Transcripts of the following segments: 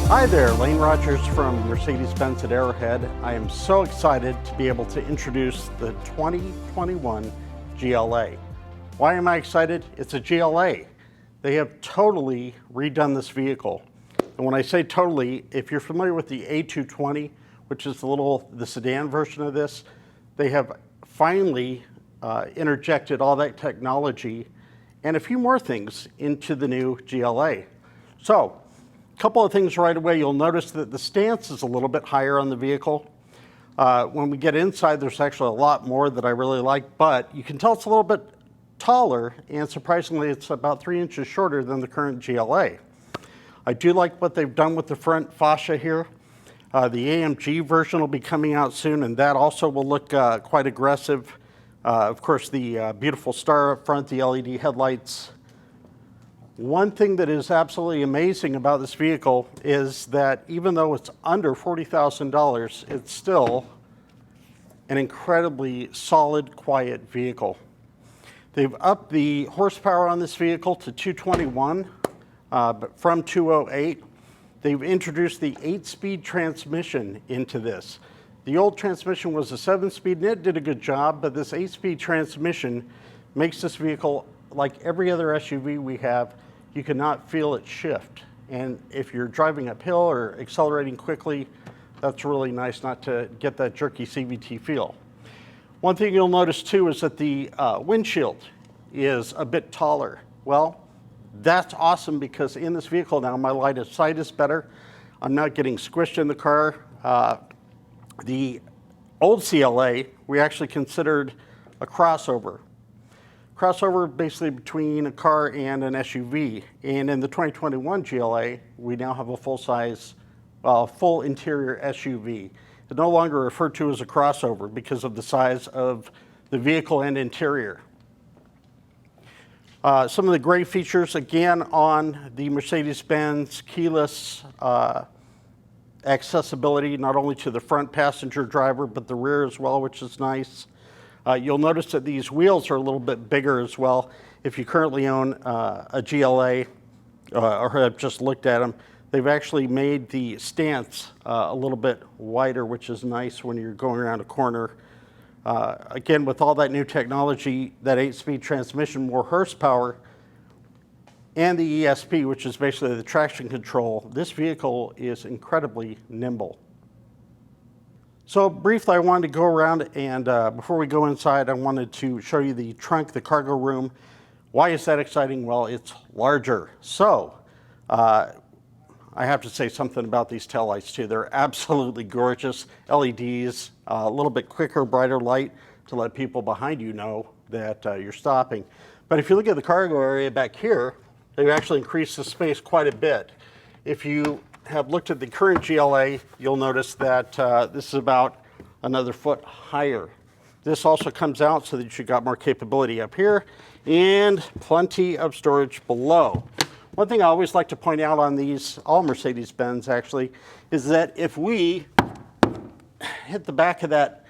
Hi there, Lane Rogers from Mercedes Benz at Arrowhead. I am so excited to be able to introduce the 2021 GLA. Why am I excited? It's a GLA. They have totally redone this vehicle. And when I say totally, if you're familiar with the A220, which is the sedan version of this, they have finally interjected all that technology and a few more things into the new GLA. So, a couple of things right away. You'll notice that the stance is a little bit higher on the vehicle. When we get inside, there's actually a lot more that I really like, but you can tell it's a little bit taller, and surprisingly, it's about 3 inches shorter than the current GLA. I do like what they've done with the front fascia here. The AMG version will be coming out soon, and that also will look quite aggressive. Of course, the beautiful star up front, the LED headlights. One thing that is absolutely amazing about this vehicle is that even though it's under $40,000, it's still an incredibly solid, quiet vehicle. They've upped the horsepower on this vehicle to 221, but from 208. They've introduced the 8-speed transmission into this. The old transmission was a 7-speed, and it did a good job, but this 8-speed transmission makes this vehicle, like every other SUV we have, you cannot feel it shift. And if you're driving uphill or accelerating quickly, that's really nice not to get that jerky CVT feel. One thing you'll notice too is that the windshield is a bit taller. Well, that's awesome because in this vehicle now, my line of sight is better. I'm not getting squished in the car. The old CLA, we actually considered a crossover. Crossover basically between a car and an SUV. And in the 2021 GLA, we now have a full-size, full interior SUV. It's no longer referred to as a crossover because of the size of the vehicle and interior. Some of the great features, again, on the Mercedes-Benz keyless accessibility, not only to the front passenger driver, but the rear as well, which is nice. You'll notice that these wheels are a little bit bigger as well. If you currently own a GLA or have just looked at them, they've actually made the stance a little bit wider, which is nice when you're going around a corner. Again, with all that new technology, that 8-speed transmission, more horsepower, and the ESP, which is basically the traction control, this vehicle is incredibly nimble. So briefly, I wanted to go around and before we go inside, I wanted to show you the trunk, the cargo room. Why is that exciting? Well, it's larger. So I have to say something about these taillights too. They're absolutely gorgeous. LEDs, a little bit quicker, brighter light to let people behind you know that you're stopping. But if you look at the cargo area back here, they've actually increased the space quite a bit. If you have looked at the current GLA, you'll notice that this is about another foot higher. This also comes out so that you've got more capability up here and plenty of storage below. One thing I always like to point out on these, all Mercedes-Benz actually, is that if we hit the back of that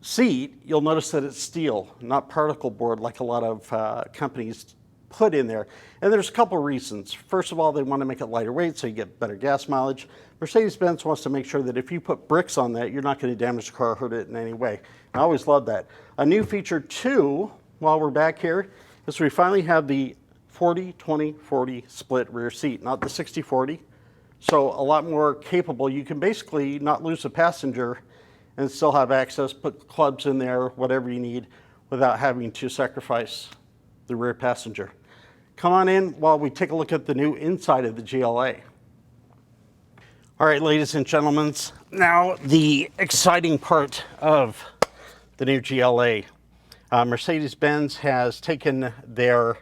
seat, you'll notice that it's steel, not particle board like a lot of companies put in there. And there's a couple reasons. First of all, they want to make it lighter weight so you get better gas mileage. Mercedes-Benz wants to make sure that if you put bricks on that, you're not going to damage the car or hurt it in any way. I always love that. A new feature too, while we're back here, is we finally have the 40-20-40 split rear seat, not the 60-40. So a lot more capable. You can basically not lose a passenger and still have access, put clubs in there, whatever you need, without having to sacrifice the rear passenger. Come on in while we take a look at the new inside of the GLA. All right, ladies and gentlemen, now the exciting part of the new GLA. Mercedes-Benz has taken their,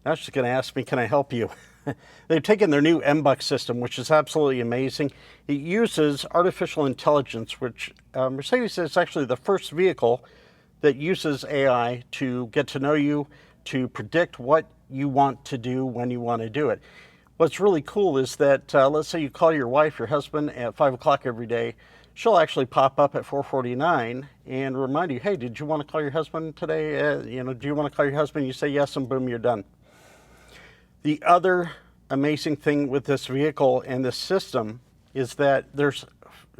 I was just going to ask me, can I help you? They've taken their new MBUX system, which is absolutely amazing. It uses artificial intelligence, which Mercedes is actually the first vehicle that uses AI to get to know you, to predict what you want to do when you want to do it. What's really cool is that, let's say you call your wife, your husband at 5 o'clock every day, she'll actually pop up at 4:49 and remind you, hey, did you want to call your husband today? Do you want to call your husband? You say yes, and boom, you're done. The other amazing thing with this vehicle and this system is that there's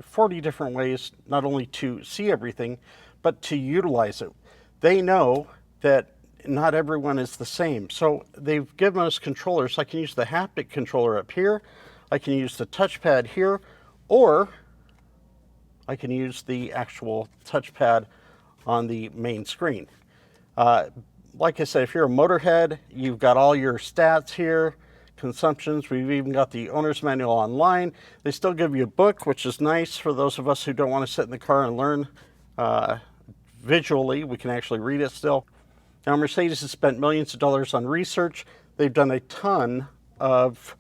40 different ways not only to see everything, but to utilize it. They know that not everyone is the same. So they've given us controllers. I can use the haptic controller up here. I can use the touchpad here, or I can use the actual touchpad on the main screen. Like I said, if you're a motorhead, you've got all your stats here, consumptions. We've even got the owner's manual online. They still give you a book, which is nice for those of us who don't want to sit in the car and learn visually. We can actually read it still. Now, Mercedes has spent millions of dollars on research. They've done a ton of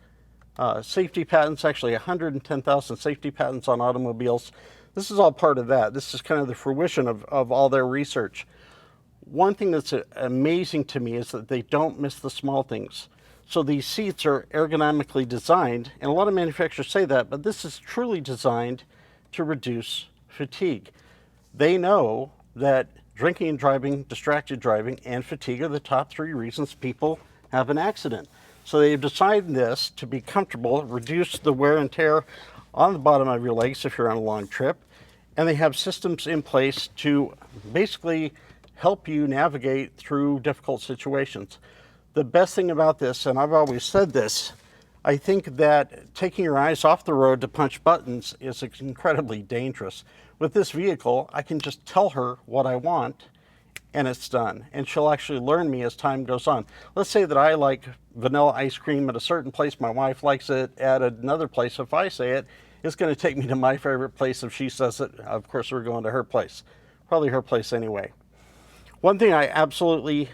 safety patents, actually 110,000 safety patents on automobiles. This is all part of that. This is kind of the fruition of all their research. One thing that's amazing to me is that they don't miss the small things. So these seats are ergonomically designed, and a lot of manufacturers say that, but this is truly designed to reduce fatigue. They know that drinking and driving, distracted driving, and fatigue are the top 3 reasons people have an accident. So they've designed this to be comfortable, reduce the wear and tear on the bottom of your legs if you're on a long trip, and they have systems in place to basically help you navigate through difficult situations. The best thing about this, and I've always said this, I think that taking your eyes off the road to punch buttons is incredibly dangerous. With this vehicle, I can just tell her what I want and it's done. And she'll actually learn me as time goes on. Let's say that I like vanilla ice cream at a certain place, my wife likes it at another place. If I say it, it's going to take me to my favorite place. If she says it, of course we're going to her place. Probably her place anyway. One thing I absolutely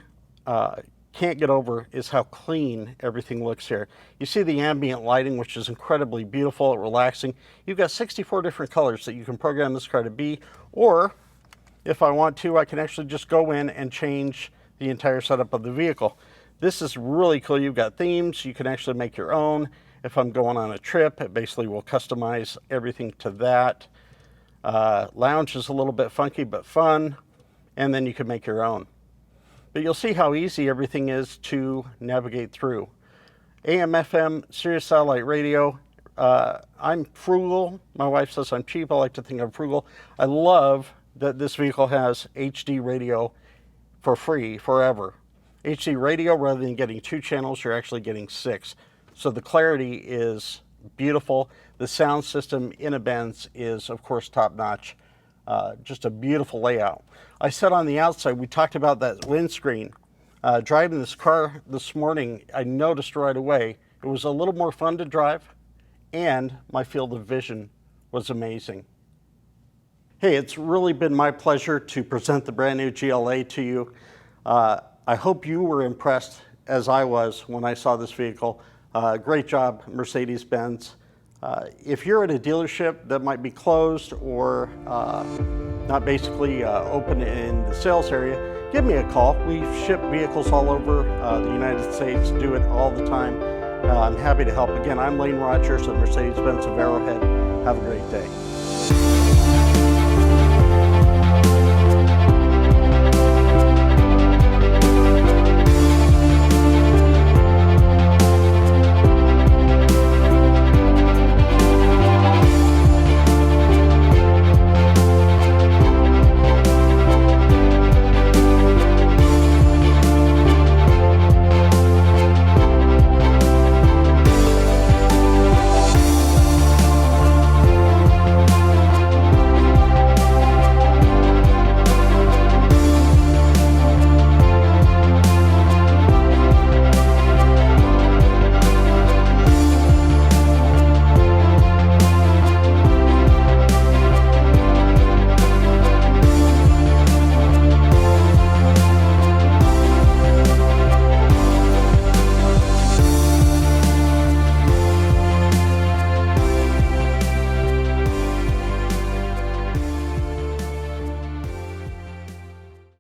can't get over is how clean everything looks here. You see the ambient lighting, which is incredibly beautiful and relaxing. You've got 64 different colors that you can program this car to be, or if I want to, I can actually just go in and change the entire setup of the vehicle. This is really cool. You've got themes. You can actually make your own. If I'm going on a trip, it basically will customize everything to that. Lounge is a little bit funky, but fun. And then you can make your own. But you'll see how easy everything is to navigate through. AM, FM, Sirius satellite radio. I'm frugal. My wife says I'm cheap. I like to think I'm frugal. I love that this vehicle has HD radio for free forever. HD radio, rather than getting 2 channels, you're actually getting 6. So the clarity is beautiful. The sound system in a Benz is, of course, top-notch. Just a beautiful layout. I said on the outside, we talked about that windscreen. Driving this car this morning, I noticed right away it was a little more fun to drive, and my field of vision was amazing. Hey, it's really been my pleasure to present the brand new GLA to you. I hope you were impressed as I was when I saw this vehicle. Great job, Mercedes-Benz. If you're at a dealership that might be closed or not basically open in the sales area, give me a call. We ship vehicles all over the United States, do it all the time. I'm happy to help. Again, I'm Lane Rogers at Mercedes Benz of Arrowhead. Have a great day.